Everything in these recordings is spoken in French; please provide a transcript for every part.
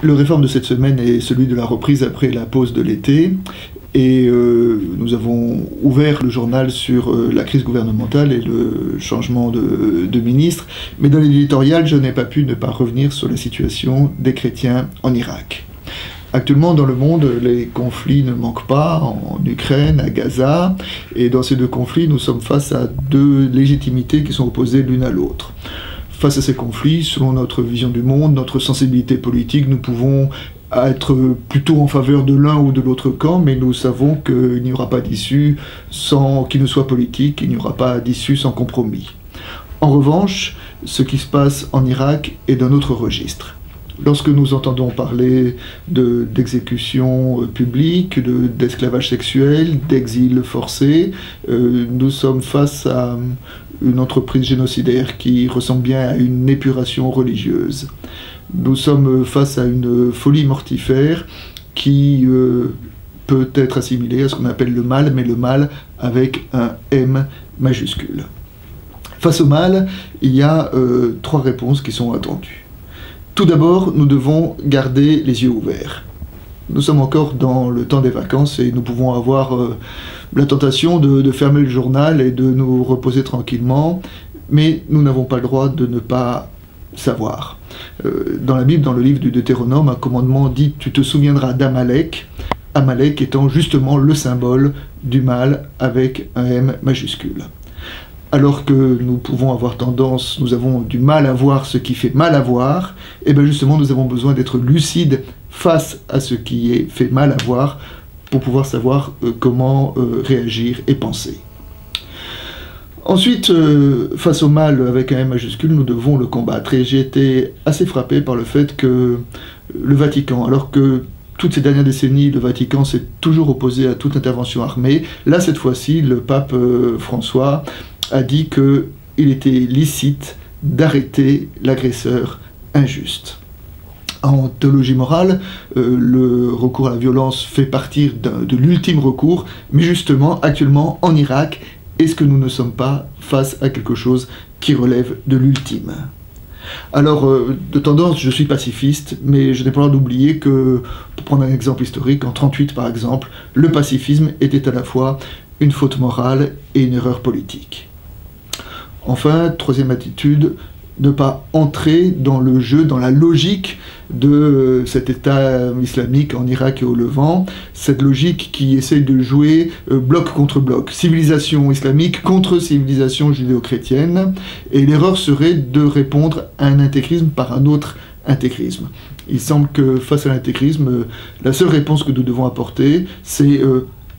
Le réforme de cette semaine est celui de la reprise après la pause de l'été. Et nous avons ouvert le journal sur la crise gouvernementale et le changement de ministre. Mais dans l'éditorial, je n'ai pas pu ne pas revenir sur la situation des chrétiens en Irak. Actuellement, dans le monde, les conflits ne manquent pas, en Ukraine, à Gaza. Et dans ces deux conflits, nous sommes face à deux légitimités qui sont opposées l'une à l'autre. Face à ces conflits, selon notre vision du monde, notre sensibilité politique, nous pouvons être plutôt en faveur de l'un ou de l'autre camp, mais nous savons qu'il n'y aura pas d'issue sans qu'il ne soit politique, il n'y aura pas d'issue sans compromis. En revanche, ce qui se passe en Irak est d'un autre registre. Lorsque nous entendons parler d'exécutions publiques, d'esclavage sexuel, d'exil forcé, nous sommes face à une entreprise génocidaire qui ressemble bien à une épuration religieuse. Nous sommes face à une folie mortifère qui peut être assimilée à ce qu'on appelle le mal, mais le mal avec un M majuscule. Face au mal, il y a trois réponses qui sont attendues. Tout d'abord, nous devons garder les yeux ouverts. Nous sommes encore dans le temps des vacances et nous pouvons avoir la tentation de fermer le journal et de nous reposer tranquillement, mais nous n'avons pas le droit de ne pas savoir. Dans la Bible, dans le livre du Deutéronome, un commandement dit « Tu te souviendras d'Amalek », Amalek étant justement le symbole du mal avec un M majuscule. Alors que nous pouvons avoir tendance, nous avons du mal à voir ce qui fait mal à voir, et bien justement nous avons besoin d'être lucides face à ce qui est fait mal à voir pour pouvoir savoir comment réagir et penser. Ensuite, face au mal avec un M majuscule, nous devons le combattre. Et j'ai été assez frappé par le fait que le Vatican, alors que toutes ces dernières décennies, le Vatican s'est toujours opposé à toute intervention armée, là cette fois-ci, le pape François a dit qu'il était licite d'arrêter l'agresseur injuste. En théologie morale, le recours à la violence fait partie de l'ultime recours, mais justement, actuellement, en Irak, est-ce que nous ne sommes pas face à quelque chose qui relève de l'ultime? Alors, de tendance, je suis pacifiste, mais je n'ai pas le droit d'oublier que, pour prendre un exemple historique, en 1938 par exemple, le pacifisme était à la fois une faute morale et une erreur politique. Enfin, troisième attitude, ne pas entrer dans le jeu, dans la logique de cet État islamique en Irak et au Levant, cette logique qui essaye de jouer bloc contre bloc, civilisation islamique contre civilisation judéo-chrétienne, et l'erreur serait de répondre à un intégrisme par un autre intégrisme. Il semble que face à l'intégrisme, la seule réponse que nous devons apporter, c'est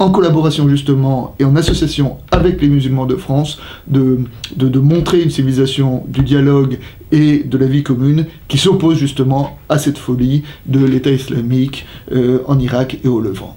en collaboration justement et en association avec les musulmans de France, de montrer une civilisation du dialogue et de la vie commune qui s'oppose justement à cette folie de l'État islamique en Irak et au Levant.